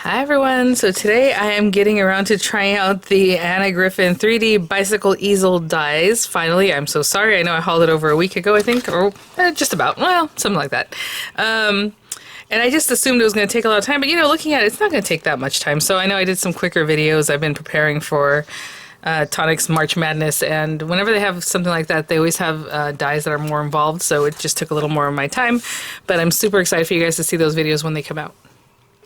Hi everyone, so today I am getting around to trying out the Anna Griffin 3D bicycle easel dies. Finally, I'm so sorry, I know I hauled it over a week ago I think, or just about, well, something like that. And I just assumed it was going to take a lot of time, but you know, looking at it, it's not going to take that much time. So I know I did some quicker videos, I've been preparing for Tonic's March Madness, and whenever they have something like that, they always have dies that are more involved, so it just took a little more of my time, but I'm super excited for you guys to see those videos when they come out.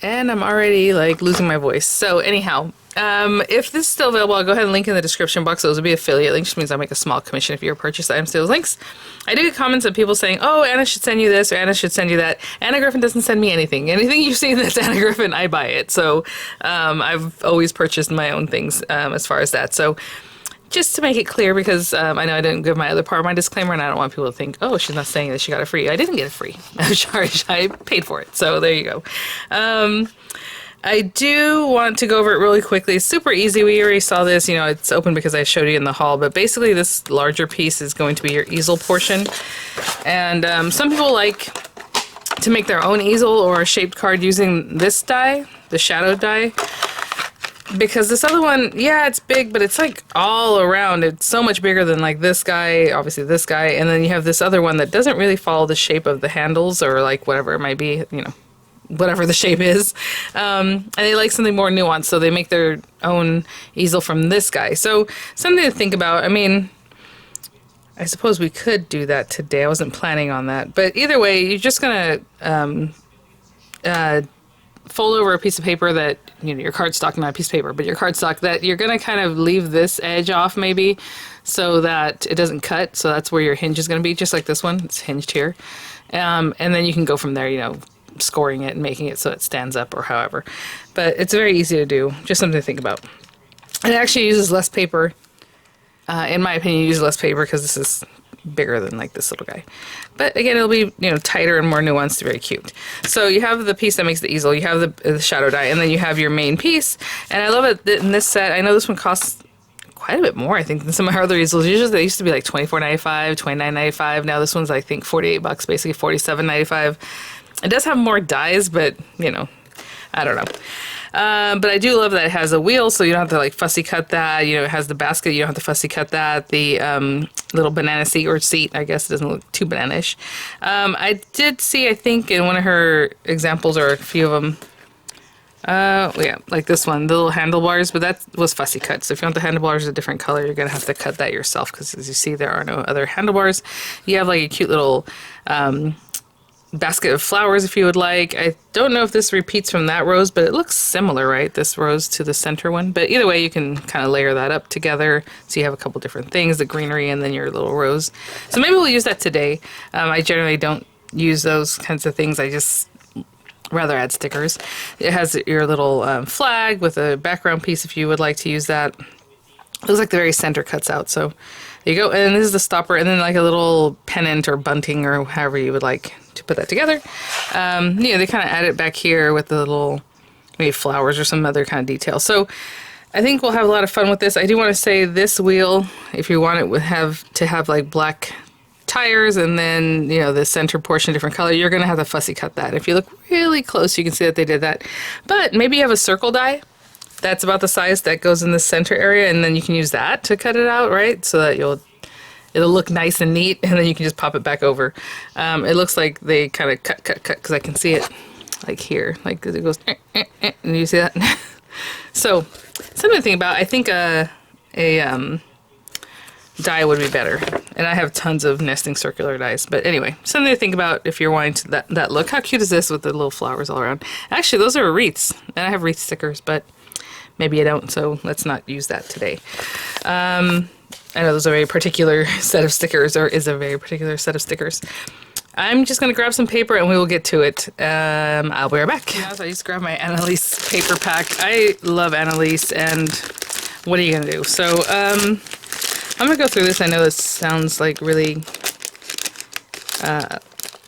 And I'm already like losing my voice. So anyhow, if this is still available, I'll go ahead and link in the description box. Those will be affiliate links, which means I'll make a small commission if you purchase items to those links. I do get comments of people saying, oh, Anna should send you this, or Anna should send you that. Anna Griffin doesn't send me anything. Anything you see that's Anna Griffin, I buy it. So I've always purchased my own things as far as that. So just to make it clear, because I know I didn't give my other part of my disclaimer, and I don't want people to think, oh, she's not saying that she got it free. I didn't get it free. I'm sorry, I paid for it. So there you go. I do want to go over it really quickly. It's super easy. We already saw this. You know, it's open because I showed you in the haul. But basically, this larger piece is going to be your easel portion. And some people like to make their own easel or a shaped card using this die, the shadow die. Because this other one, yeah, it's big, but it's like all around. It's so much bigger than like this guy, obviously this guy, and then you have this other one that doesn't really follow the shape of the handles or like whatever it might be, you know, whatever the shape is. And they like something more nuanced, so they make their own easel from this guy. So something to think about. I mean, I suppose we could do that today. I wasn't planning on that. But either way, you're just going to fold over a piece of paper that, you know, your cardstock, not a piece of paper, but your cardstock, that you're going to kind of leave this edge off maybe so that it doesn't cut. So that's where your hinge is going to be, just like this one. It's hinged here. And then you can go from there, you know, scoring it and making it so it stands up or however. But it's very easy to do. Just something to think about. It actually uses less paper. In my opinion, it uses less paper because this is bigger than like this little guy. But again, it'll be, you know, tighter and more nuanced, very cute. So you have the piece that makes the easel, you have the shadow die, and then you have your main piece. And I love it in this set. I know this one costs quite a bit more, I think, than some of our other easels. Usually they used to be like $24.95, $29.95. Now this one's, I think, $48, basically $47.95. It does have more dies, but, you know, I don't know. But I do love that it has a wheel, so you don't have to like fussy cut that. You know, it has the basket, you don't have to fussy cut that. The little banana seat, or seat, I guess it doesn't look too banana-ish. I did see, I think, in one of her examples, or a few of them, yeah, like this one, the little handlebars, but that was fussy cut. So if you want the handlebars a different color, you're going to have to cut that yourself, because as you see, there are no other handlebars. You have like a cute little basket of flowers if you would like. I don't know if this repeats from that rose, but it looks similar, right? This rose to the center one. But either way, you can kind of layer that up together. So you have a couple different things, the greenery and then your little rose. So maybe we'll use that today. I generally don't use those kinds of things. I just rather add stickers. It has your little flag with a background piece if you would like to use that. It looks like the very center cuts out. So there you go. And this is the stopper, and then like a little pennant or bunting or however you would like to put that together. You know, they kind of add it back here with the little maybe flowers or some other kind of detail. So I think we'll have a lot of fun with this. I do want to say this wheel, if you want it, would have to have like black tires, and then, you know, the center portion different color. You're going to have to fussy cut that. If you look really close, you can see that they did that. But maybe you have a circle die that's about the size that goes in the center area, and then you can use that to cut it out, right? So that it'll look nice and neat, and then you can just pop it back over. It looks like they kind of cut, because I can see it like here, like it goes, and you see that? So something to think about. I think a die would be better, and I have tons of nesting circular dies. But anyway, something to think about if you're wanting to that look. How cute is this with the little flowers all around? Actually, those are wreaths, and I have wreath stickers, but maybe I don't, so let's not use that today. I know there's a very particular set of stickers, or is a very particular set of stickers. I'm just going to grab some paper and we will get to it. I'll be right back. Yeah, so I just grabbed my Annalise paper pack. I love Annalise, and what are you going to do? So I'm going to go through this. I know this sounds like really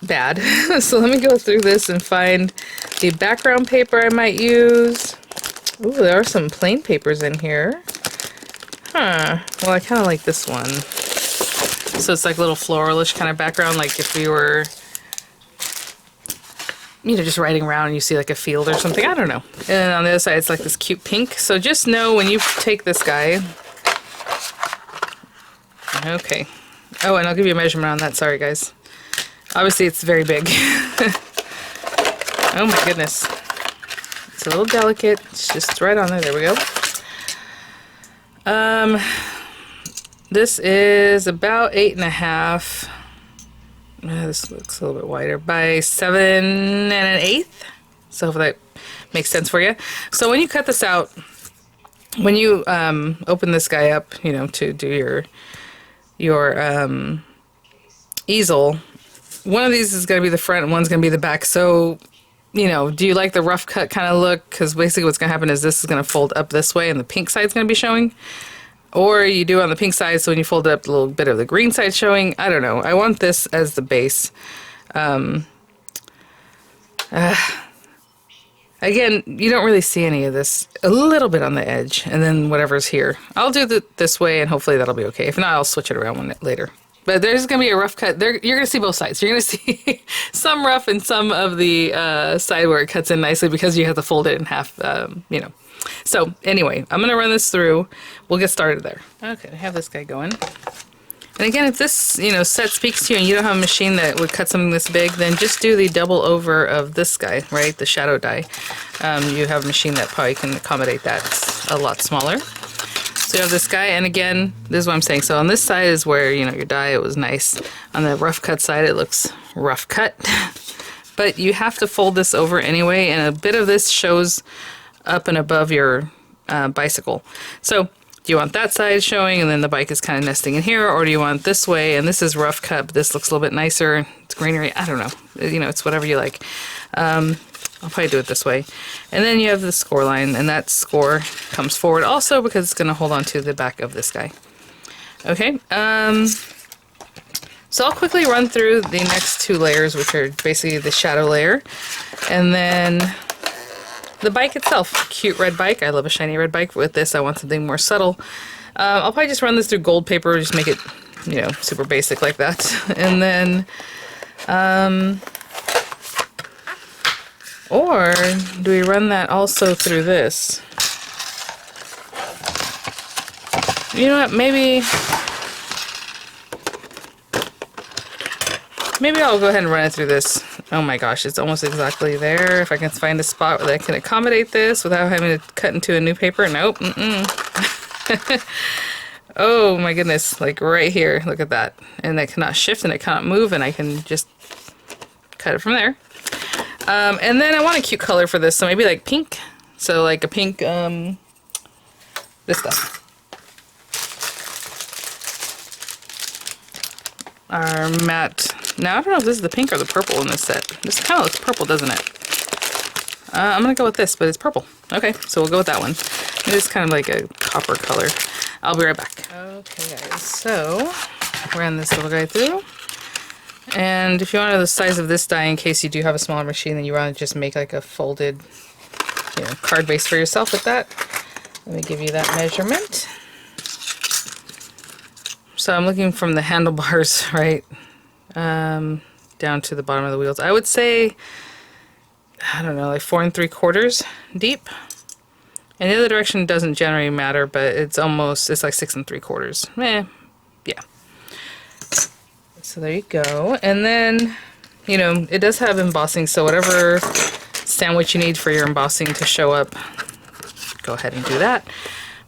bad. So let me go through this and find the background paper I might use. Ooh, there are some plain papers in here. Huh. Well, I kind of like this one. So it's like a little floralish kind of background, like if we were you know, just riding around and you see like a field or something. I don't know. And on the other side, it's like this cute pink. So just know when you take this guy. Okay. Oh, and I'll give you a measurement on that. Sorry, guys. Obviously, it's very big. Oh my goodness. It's a little delicate. It's just right on there. There we go. This is about 8.5. This looks a little bit wider, by 7 1/8. So hopefully that makes sense for you. So when you cut this out, when you open this guy up, you know, to do your easel, one of these is going to be the front and one's going to be the back. So, you know, do you like the rough cut kind of look? Because basically what's going to happen is this is going to fold up this way and the pink side's going to be showing. Or you do on the pink side, so when you fold it up, a little bit of the green side showing. I don't know. I want this as the base. Again, you don't really see any of this. A little bit on the edge, and then whatever's here. I'll do this way, and hopefully that'll be okay. If not, I'll switch it around later. But there's going to be a rough cut. You're going to see both sides. You're going to see some rough and some of the side where it cuts in nicely because you have to fold it in half, you know. So anyway, I'm going to run this through. We'll get started there. Okay, I have this guy going. And again, if this, you know, set speaks to you and you don't have a machine that would cut something this big, then just do the double over of this guy, right? The shadow die. You have a machine that probably can accommodate that. It's a lot smaller. So you have this guy, and again, this is what I'm saying. So on this side is where, you know, your die, it was nice. On the rough cut side, it looks rough cut. But you have to fold this over anyway, and a bit of this shows up and above your bicycle. So do you want that side showing and then the bike is kind of nesting in here, or do you want this way and this is rough cut, but this looks a little bit nicer, it's greenery? I don't know. You know, it's whatever you like. I'll probably do it this way. And then you have the score line, and that score comes forward also because it's going to hold on to the back of this guy. Okay. So I'll quickly run through the next two layers, which are basically the shadow layer, and then the bike itself. Cute red bike. I love a shiny red bike. With this, I want something more subtle. I'll probably just run this through gold paper, just make it, you know, super basic like that. And then, or do we run that also through this? You know what, maybe I'll go ahead and run it through this. Oh my gosh, it's almost exactly there. If I can find a spot where I can accommodate this without having to cut into a new paper. Nope. Oh my goodness, like right here. Look at that. And I cannot shift and I cannot move, and I can just cut it from there. And then I want a cute color for this, so maybe like pink. So like a pink, this stuff. Our matte. Now I don't know if this is the pink or the purple in this set. This kind of looks purple, doesn't it? I'm gonna go with this, but it's purple. Okay, so we'll go with that one. It is kind of like a copper color. I'll be right back. Okay guys, so ran this little guy through. And if you want to know the size of this die, in case you do have a smaller machine, then you want to just make like a folded, you know, card base for yourself with that. Let me give you that measurement. So I'm looking from the handlebars, right, down to the bottom of the wheels. I would say, I don't know, like 4 3/4 deep. And the other direction doesn't generally matter, but it's like 6 3/4. Yeah. So there you go. And then, you know, it does have embossing, so whatever sandwich you need for your embossing to show up, go ahead and do that.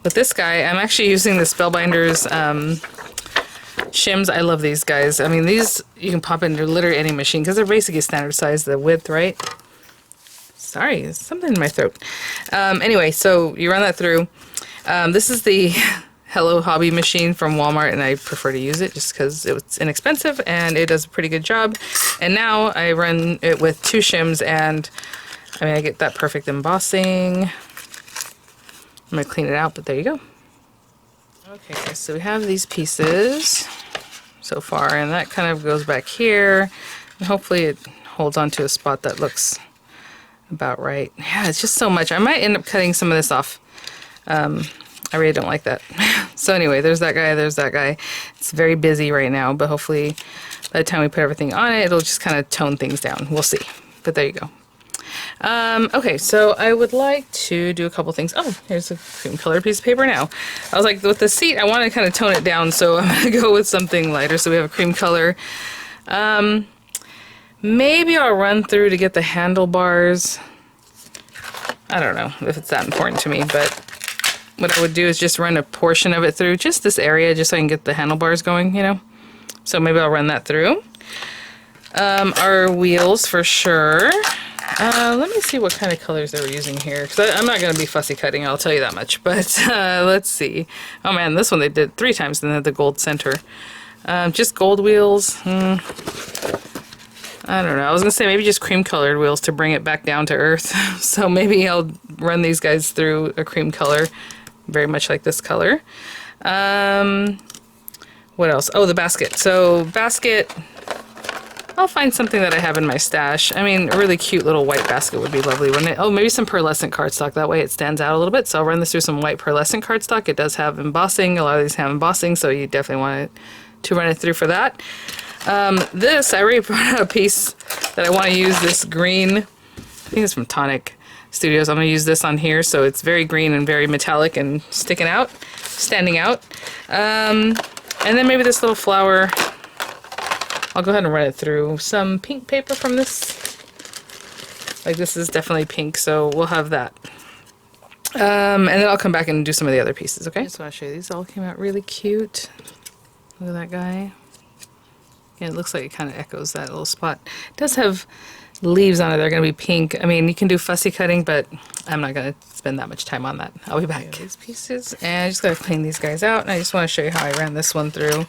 With this guy, I'm actually using the Spellbinders shims. I love these guys. I mean, these you can pop into literally any machine because they're basically standard size, the width, right? Sorry, there's something in my throat. Anyway, so you run that through. This is the Hello Hobby machine from Walmart, and I prefer to use it just because it's inexpensive and it does a pretty good job. And now I run it with 2 shims, and I mean, I get that perfect embossing. I'm gonna clean it out, but there you go. Okay, guys, so we have these pieces so far, and that kind of goes back here, and hopefully it holds onto a spot that looks about right. Yeah, it's just so much. I might end up cutting some of this off. I really don't like that. So anyway, there's that guy, there's that guy. It's very busy right now, but hopefully by the time we put everything on it, it'll just kind of tone things down. We'll see. But there you go. Okay, so I would like to do a couple things. Oh, here's a cream colored piece of paper now. I was like, with the seat, I want to kind of tone it down, so I'm going to go with something lighter. So we have a cream color. Maybe I'll run through to get the handlebars. I don't know if it's that important to me, but what I would do is just run a portion of it through just this area, just so I can get the handlebars going, you know? So maybe I'll run that through. Our wheels for sure. Let me see what kind of colors they were using here, because I'm not going to be fussy cutting, I'll tell you that much. But let's see. Oh man, this one they did 3 times and then had the gold center. Just gold wheels. I don't know. I was going to say maybe just cream colored wheels to bring it back down to earth. So maybe I'll run these guys through a cream color, very much like this color. What else? Oh, the basket. So basket, I'll find something that I have in my stash. I mean, a really cute little white basket would be lovely, wouldn't it? Oh, maybe some pearlescent cardstock. That way it stands out a little bit. So I'll run this through some white pearlescent cardstock. It does have embossing. A lot of these have embossing, so you definitely want to run it through for that. This, I already brought out a piece that I want to use, this green, I think it's from Tonic Studios. I'm going to use this on here, so it's very green and very metallic and standing out. And then maybe this little flower, I'll go ahead and run it through some pink paper from this. Like this is definitely pink, so we'll have that. And then I'll come back and do some of the other pieces, okay? I just want to show you, these all came out really cute. Look at that guy. Yeah, it looks like it kind of echoes that little spot. It does have leaves on it. They're going to be pink. I mean, you can do fussy cutting, but I'm not going to spend that much time on that. I'll be back. These pieces, and I just got to clean these guys out. And I just want to show you how I ran this one through.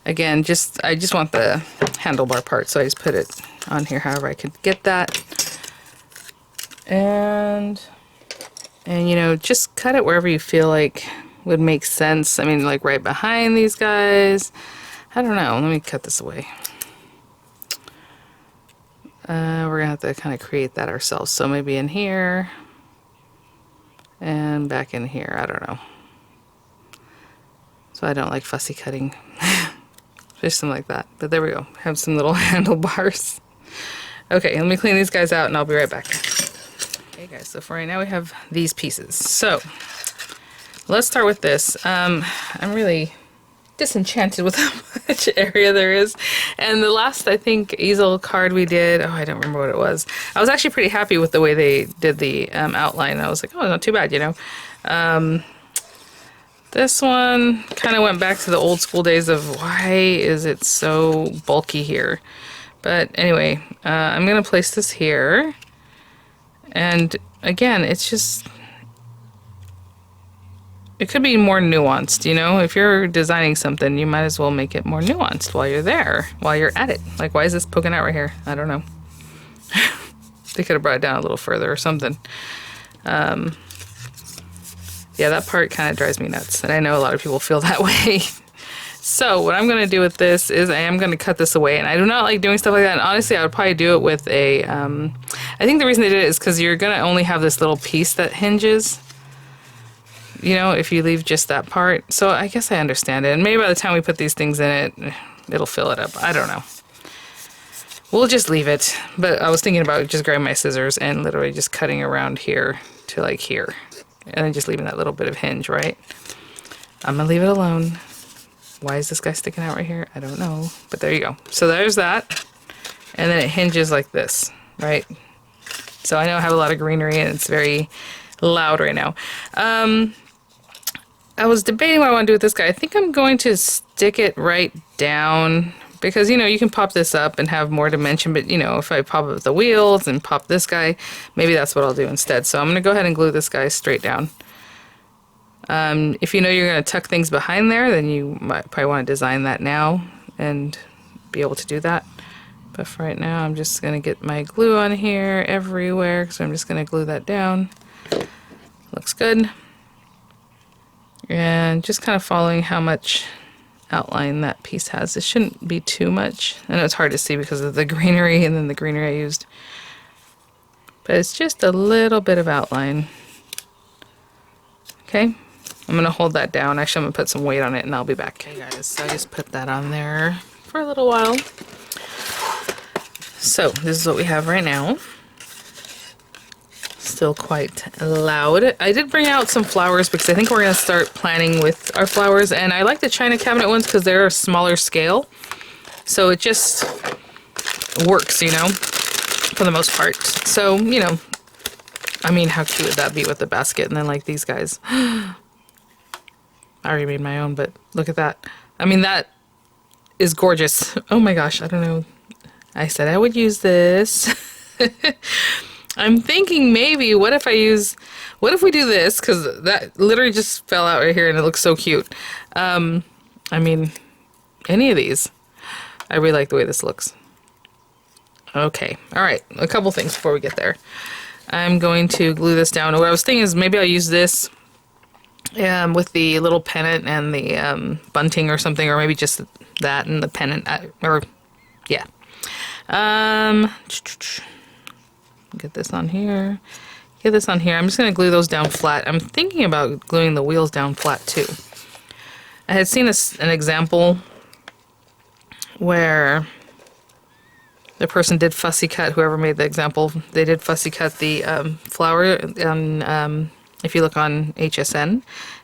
Again, I just want the handlebar part, so I just put it on here however I could get that. And you know, just cut it wherever you feel like would make sense. I mean, like right behind these guys. I don't know. Let me cut this away. We're gonna have to kind of create that ourselves. So maybe in here and back in here. I don't know. So I don't like fussy cutting. Just something like that. But there we go. Have some little handlebars. Okay, let me clean these guys out and I'll be right back. Okay guys, so for right now we have these pieces. So let's start with this. I'm really disenchanted with how much area there is. And the last, I think, easel card we did, oh, I don't remember what it was. I was actually pretty happy with the way they did the outline. I was like, oh, not too bad, you know. This one kind of went back to the old school days of why is it so bulky here? But anyway, I'm going to place this here. And again, it's just, it could be more nuanced, you know? If you're designing something, you might as well make it more nuanced while you're there, while you're at it. Like, why is this poking out right here? I don't know. They could have brought it down a little further or something. Yeah, that part kind of drives me nuts, and I know a lot of people feel that way. So what I'm going to do with this is I am going to cut this away, and I do not like doing stuff like that. And honestly, I would probably do it with a, I think the reason they did it is because you're going to only have this little piece that hinges. You know, if you leave just that part. So I guess I understand it. And maybe by the time we put these things in it, it'll fill it up. I don't know. We'll just leave it. But I was thinking about just grabbing my scissors and literally just cutting around here to like here. And then just leaving that little bit of hinge, right? I'm going to leave it alone. Why is this guy sticking out right here? I don't know. But there you go. So there's that. And then it hinges like this, right? So I know I have a lot of greenery and it's very loud right now. I was debating what I want to do with this guy. I think I'm going to stick it right down because, you know, you can pop this up and have more dimension, but, you know, if I pop up the wheels and pop this guy, maybe that's what I'll do instead. So I'm going to go ahead and glue this guy straight down. If you know you're going to tuck things behind there, then you might probably want to design that now and be able to do that. But for right now, I'm just going to get my glue on here everywhere, so I'm just going to glue that down. Looks good. And just kind of following how much outline that piece has. It shouldn't be too much. I know it's hard to see because of the greenery and then the greenery I used. But it's just a little bit of outline. Okay, I'm going to hold that down. Actually, I'm going to put some weight on it and I'll be back. Okay guys, so I just put that on there for a little while. So this is what we have right now. Still quite loud. I did bring out some flowers because I think we're going to start planning with our flowers, and I like the china cabinet ones because they're a smaller scale, so it just works, you know, for the most part. So, you know, I mean, how cute would that be with the basket? And then like these guys. I already made my own, but look at that. I mean, that is gorgeous. Oh my gosh, I don't know. I said I would use this. I'm thinking maybe, what if we do this? Because that literally just fell out right here and it looks so cute. I mean, any of these. I really like the way this looks. Okay, all right, a couple things before we get there. I'm going to glue this down. What I was thinking is maybe I'll use this with the little pennant and the bunting or something, or maybe just that and the pennant, or yeah. Get this on here. Get this on here. I'm just going to glue those down flat. I'm thinking about gluing the wheels down flat too. I had seen an example where the person did fussy cut, whoever made the example, they did fussy cut the flower. And if you look on HSN,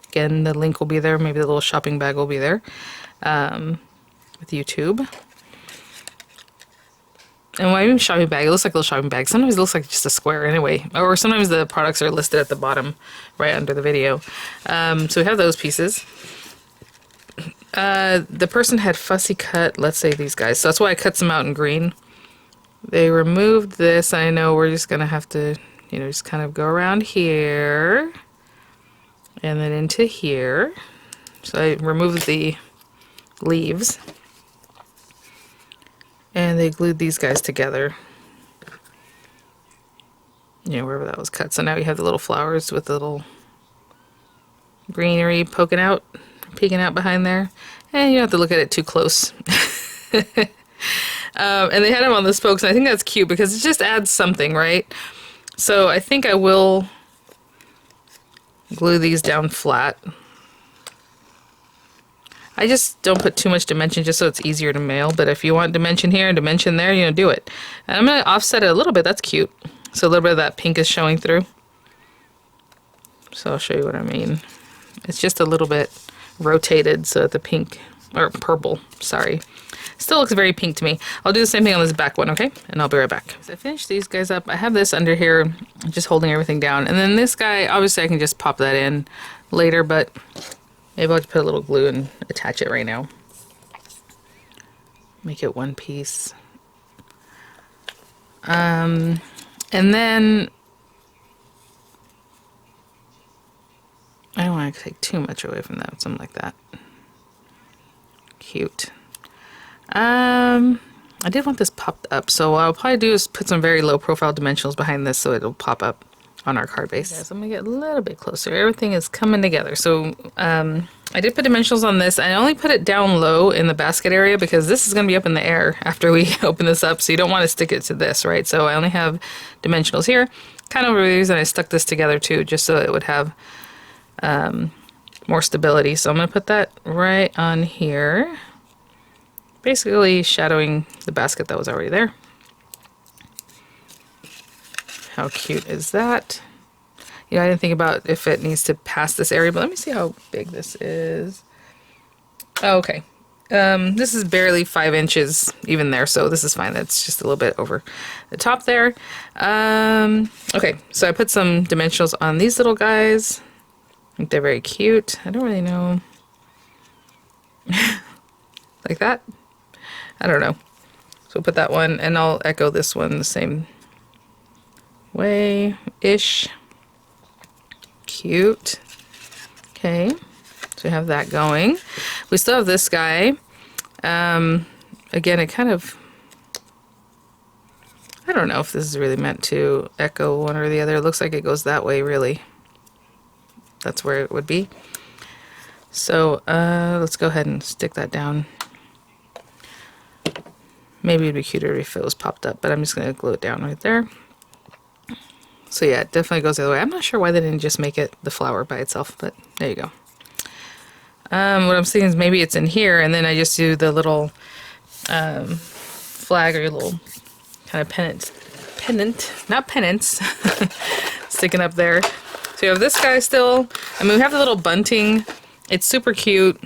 again, the link will be there. Maybe the little shopping bag will be there with YouTube. And when I mean shopping bag, it looks like a little shopping bag. Sometimes it looks like just a square anyway. Or sometimes the products are listed at the bottom right under the video. So we have those pieces. The person had fussy cut, let's say these guys. So that's why I cut some out in green. They removed this. I know we're just going to have to, you know, just kind of go around here. And then into here. So I removed the leaves. And they glued these guys together. You know, wherever that was cut. So now you have the little flowers with the little greenery poking out, peeking out behind there. And you don't have to look at it too close. And they had them on the spokes, and I think that's cute because it just adds something, right? So I think I will glue these down flat. I just don't put too much dimension just so it's easier to mail, but if you want dimension here and dimension there, you know, do it. And I'm going to offset it a little bit. That's cute. So a little bit of that pink is showing through. So I'll show you what I mean. It's just a little bit rotated so that the pink, or purple, sorry, still looks very pink to me. I'll do the same thing on this back one, okay? And I'll be right back. So I finished these guys up. I have this under here, just holding everything down. And then this guy, obviously I can just pop that in later, but maybe I'll just put a little glue and attach it right now. Make it one piece. And then I don't want to take too much away from that, something like that. Cute. I did want this popped up, so what I'll probably do is put some very low profile dimensionals behind this so it'll pop up on our card base. Okay, so I'm gonna get a little bit closer. Everything is coming together. So I did put dimensionals on this. I only put it down low in the basket area because this is gonna be up in the air after we open this up, so you don't want to stick it to this, right? So I only have dimensionals here. Kind of the reason I stuck this together too, just so it would have more stability. So I'm gonna put that right on here, basically shadowing the basket that was already there. How cute is that? You know, I didn't think about if it needs to pass this area, but let me see how big this is. Oh, okay. This is barely 5 inches even there, so this is fine. That's just a little bit over the top there. Okay, so I put some dimensionals on these little guys. I think they're very cute. I don't really know. Like that? I don't know. So we'll put that one, and I'll echo this one the same way-ish. Cute. Okay, so we have that going. We still have this guy. Again, it kind of, I don't know if this is really meant to echo one or the other. It looks like it goes that way, really. That's where it would be. So let's go ahead and stick that down. Maybe it'd be cuter if it was popped up, but I'm just going to glue it down right there. So yeah, it definitely goes the other way. I'm not sure why they didn't just make it the flower by itself, but there you go. What I'm thinking is maybe it's in here, and then I just do the little flag or little kind of pennant, not pennants. sticking up there. So you have this guy still. I mean, we have the little bunting. It's super cute.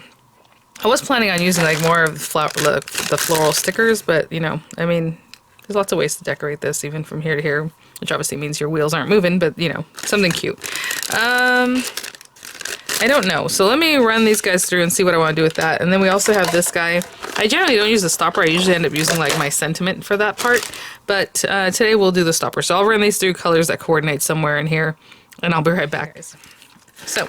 I was planning on using like more of the floral stickers, but you know, I mean, there's lots of ways to decorate this, even from here to here, which obviously means your wheels aren't moving, but you know, something cute. I don't know. So let me run these guys through and see what I want to do with that. And then we also have this guy. I generally don't use the stopper. I usually end up using like my sentiment for that part. But today we'll do the stopper. So I'll run these through colors that coordinate somewhere in here. And I'll be right back. So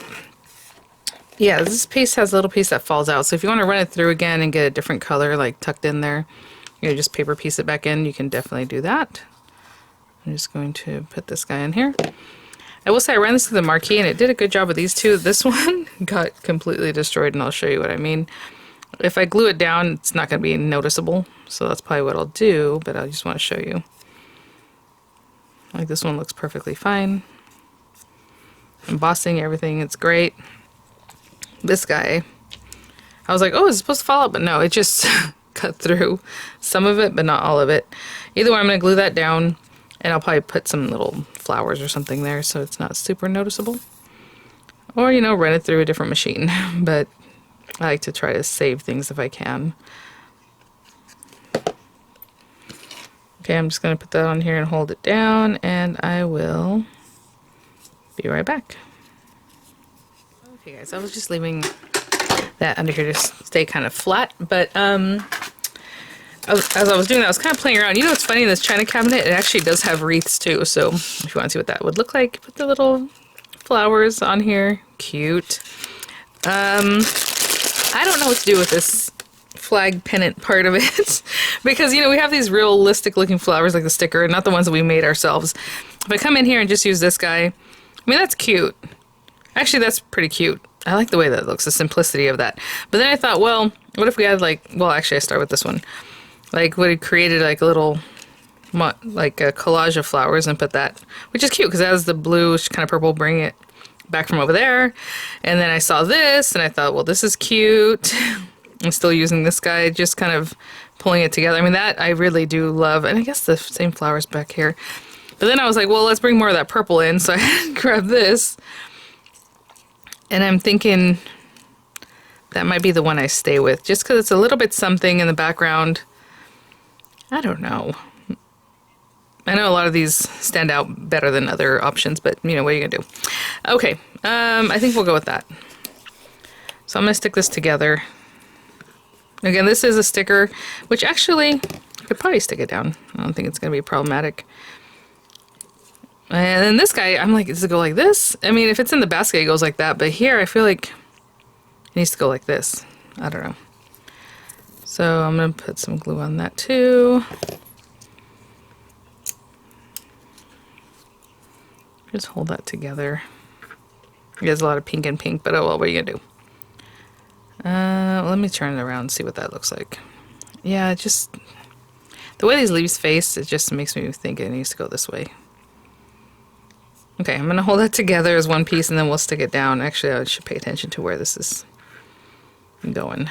yeah, this piece has a little piece that falls out. So if you want to run it through again and get a different color like tucked in there, you know, just paper piece it back in, you can definitely do that. I'm just going to put this guy in here. I will say I ran this through the marquee and it did a good job with these two. This one got completely destroyed and I'll show you what I mean. If I glue it down, it's not going to be noticeable. So that's probably what I'll do, but I just want to show you. Like this one looks perfectly fine. Embossing, everything, it's great. This guy, I was like, oh, it's supposed to fall out, but no, it just cut through some of it, but not all of it. Either way, I'm going to glue that down. And I'll probably put some little flowers or something there so it's not super noticeable. Or, you know, run it through a different machine. But I like to try to save things if I can. Okay, I'm just going to put that on here and hold it down. And I will be right back. Okay, guys, I was just leaving that under here to stay kind of flat. But, as I was doing that, I was kind of playing around. You know what's funny? In this china cabinet, it actually does have wreaths too. So if you want to see what that would look like, put the little flowers on here. Cute. I don't know what to do with this flag pennant part of it. Because, you know, we have these realistic looking flowers like the sticker, not the ones that we made ourselves. If I come in here and just use this guy, I mean, that's cute. Actually, that's pretty cute. I like the way that looks, the simplicity of that. But then I thought, well, what if we had like, well, actually I start with this one. Like, would have created like a little, like a collage of flowers and put that, which is cute because it has the bluish kind of purple, bring it back from over there. And then I saw this and I thought, well, this is cute. I'm still using this guy, just kind of pulling it together. I mean, that I really do love. And I guess the same flowers back here. But then I was like, well, let's bring more of that purple in. So I grabbed this. And I'm thinking that might be the one I stay with, just because it's a little bit something in the background. I don't know. I know a lot of these stand out better than other options, but you know, what are you gonna do? Okay, I think we'll go with that. So I'm gonna stick this together. Again, this is a sticker, which actually, I could probably stick it down. I don't think it's gonna be problematic. And then this guy, I'm like, does it go like this? I mean, if it's in the basket, it goes like that, but here I feel like it needs to go like this. I don't know. So I'm going to put some glue on that too. Just hold that together. There's a lot of pink and pink, but oh well, what are you going to do? Let me turn it around and see what that looks like. Yeah, it just, the way these leaves face, it just makes me think it needs to go this way. Okay, I'm going to hold that together as one piece and then we'll stick it down. Actually, I should pay attention to where this is going.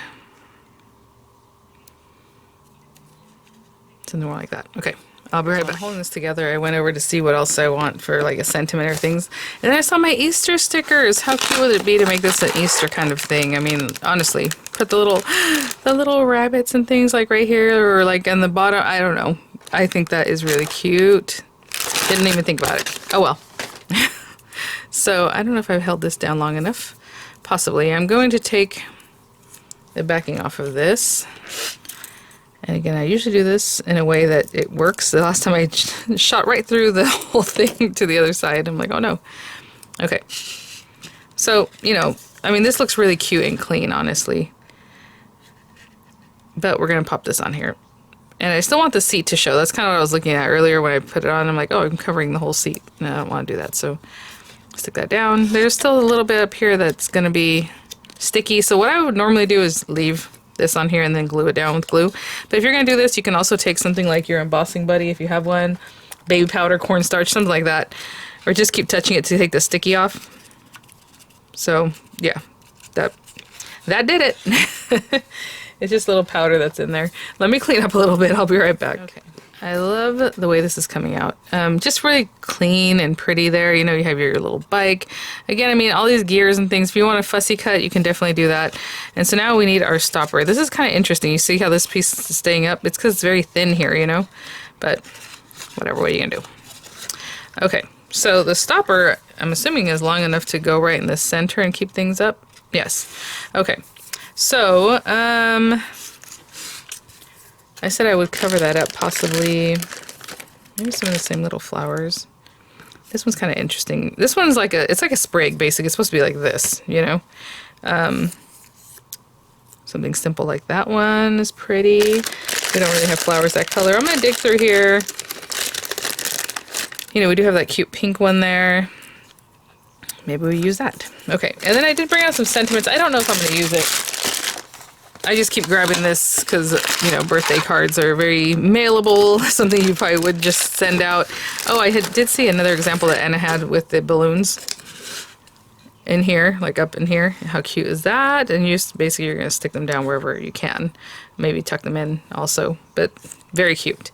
Something more like that. Okay, I'll be right back. Holding this together, I went over to see what else I want for like a sentiment or things. And then I saw my Easter stickers. How cute would it be to make this an Easter kind of thing? I mean, honestly, put the little rabbits and things like right here or like on the bottom. I don't know. I think that is really cute. Didn't even think about it. Oh well. So I don't know if I've held this down long enough. Possibly. I'm going to take the backing off of this. And again, I usually do this in a way that it works. The last time I shot right through the whole thing to the other side. I'm like, oh no. Okay. So, you know, I mean, this looks really cute and clean, honestly. But we're going to pop this on here. And I still want the seat to show. That's kind of what I was looking at earlier when I put it on. I'm like, oh, I'm covering the whole seat. No, I don't want to do that. So stick that down. There's still a little bit up here that's going to be sticky. So what I would normally do is leave this on here and then glue it down with glue. But if you're going to do this, you can also take something like your embossing buddy if you have one, baby powder, cornstarch, something like that. Or just keep touching it to take the sticky off. So yeah, that did it. It's just a little powder that's in there. Let me clean up a little bit. I'll be right back. Okay. I love the way this is coming out. Just really clean and pretty there. You know, you have your little bike. Again, I mean, all these gears and things, if you want a fussy cut, you can definitely do that. And so now we need our stopper. This is kind of interesting. You see how this piece is staying up? It's because it's very thin here, you know? But whatever, what are you going to do? Okay, so the stopper, I'm assuming, is long enough to go right in the center and keep things up. Yes. Okay, so, I said I would cover that up, possibly, maybe some of the same little flowers. This one's kind of interesting. This one's like it's like a sprig, basically. It's supposed to be like this, you know? Something simple like that one is pretty. We don't really have flowers that color. I'm gonna dig through here. You know, we do have that cute pink one there. Maybe we use that. Okay, and then I did bring out some sentiments. I don't know if I'm gonna use it. I just keep grabbing this because, you know, birthday cards are very mailable, something you probably would just send out. Oh, I did see another example that Anna had with the balloons in here, like up in here. How cute is that? And you just, basically, you're going to stick them down wherever you can. Maybe tuck them in also, but very cute.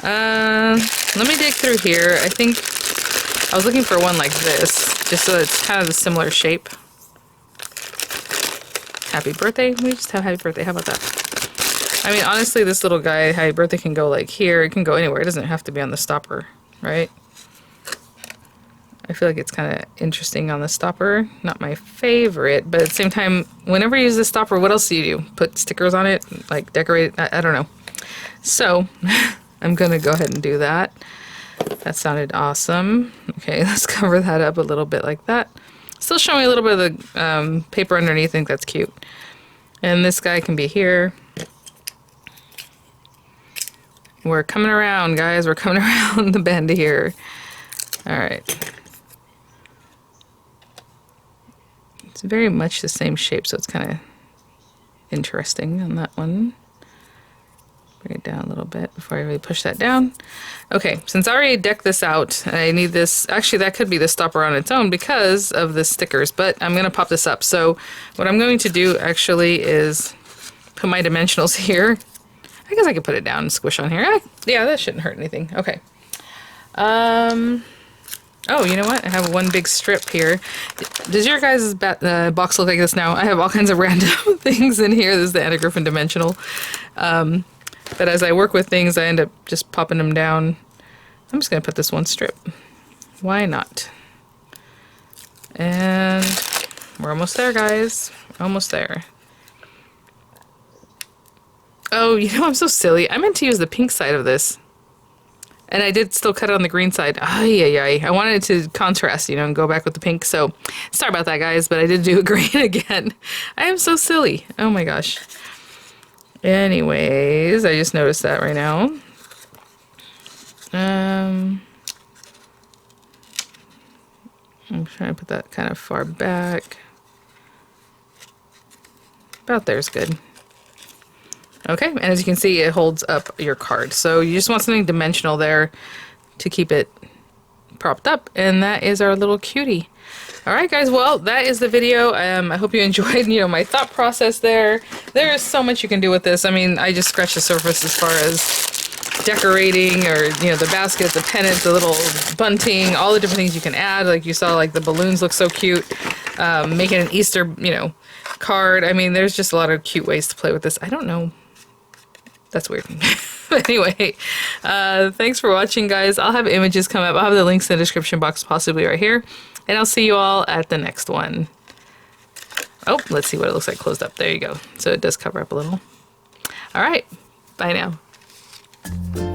Let me dig through here. I think I was looking for one like this, just so it's kind of the similar shape. Happy birthday. We just have happy birthday. How about that? I mean, honestly, this little guy, happy birthday, can go like here. It can go anywhere. It doesn't have to be on the stopper, right? I feel like it's kind of interesting on the stopper. Not my favorite, but at the same time, whenever you use the stopper, what else do you do? Put stickers on it? Like decorate it? I don't know. So, I'm going to go ahead and do that. That sounded awesome. Okay, let's cover that up a little bit like that. Still showing a little bit of the paper underneath. I think that's cute. And this guy can be here. We're coming around, guys. We're coming around the bend here. All right. It's very much the same shape, so it's kind of interesting on that one. Bring it down a little bit before I really push that down. Okay, since I already decked this out, I need this. Actually, that could be the stopper on its own because of the stickers, but I'm going to pop this up. So what I'm going to do actually is put my dimensionals here. I guess I could put it down and squish on here. Yeah, that shouldn't hurt anything. Okay. Oh, you know what? I have one big strip here. Does your guys' box look like this now? I have all kinds of random things in here. This is the Anna Griffin dimensional. But as I work with things, I end up just popping them down. I'm just going to put this one strip. Why not? And we're almost there, guys. Almost there. Oh, you know, I'm so silly. I meant to use the pink side of this. And I did still cut it on the green side. Ay. I wanted to contrast, you know, and go back with the pink. So, sorry about that, guys, but I did do a green again. I am so silly. Oh my gosh. Anyways, I just noticed that right now. I'm trying to put that kind of far back. About there's good. Okay, and as you can see, it holds up your card. So you just want something dimensional there to keep it propped up, and that is our little cutie. All right, guys, well, that is the video. I hope you enjoyed, you know, my thought process there. There is so much you can do with this. I mean, I just scratched the surface as far as decorating, or, you know, the basket, the pennant, the little bunting, all the different things you can add. Like you saw, like the balloons look so cute. Making an Easter, you know, card. I mean, there's just a lot of cute ways to play with this. I don't know. That's weird. Anyway, thanks for watching, guys. I'll have images come up. I'll have the links in the description box, possibly right here. And I'll see you all at the next one. Oh, let's see what it looks like closed up. There you go. So it does cover up a little. All right. Bye now.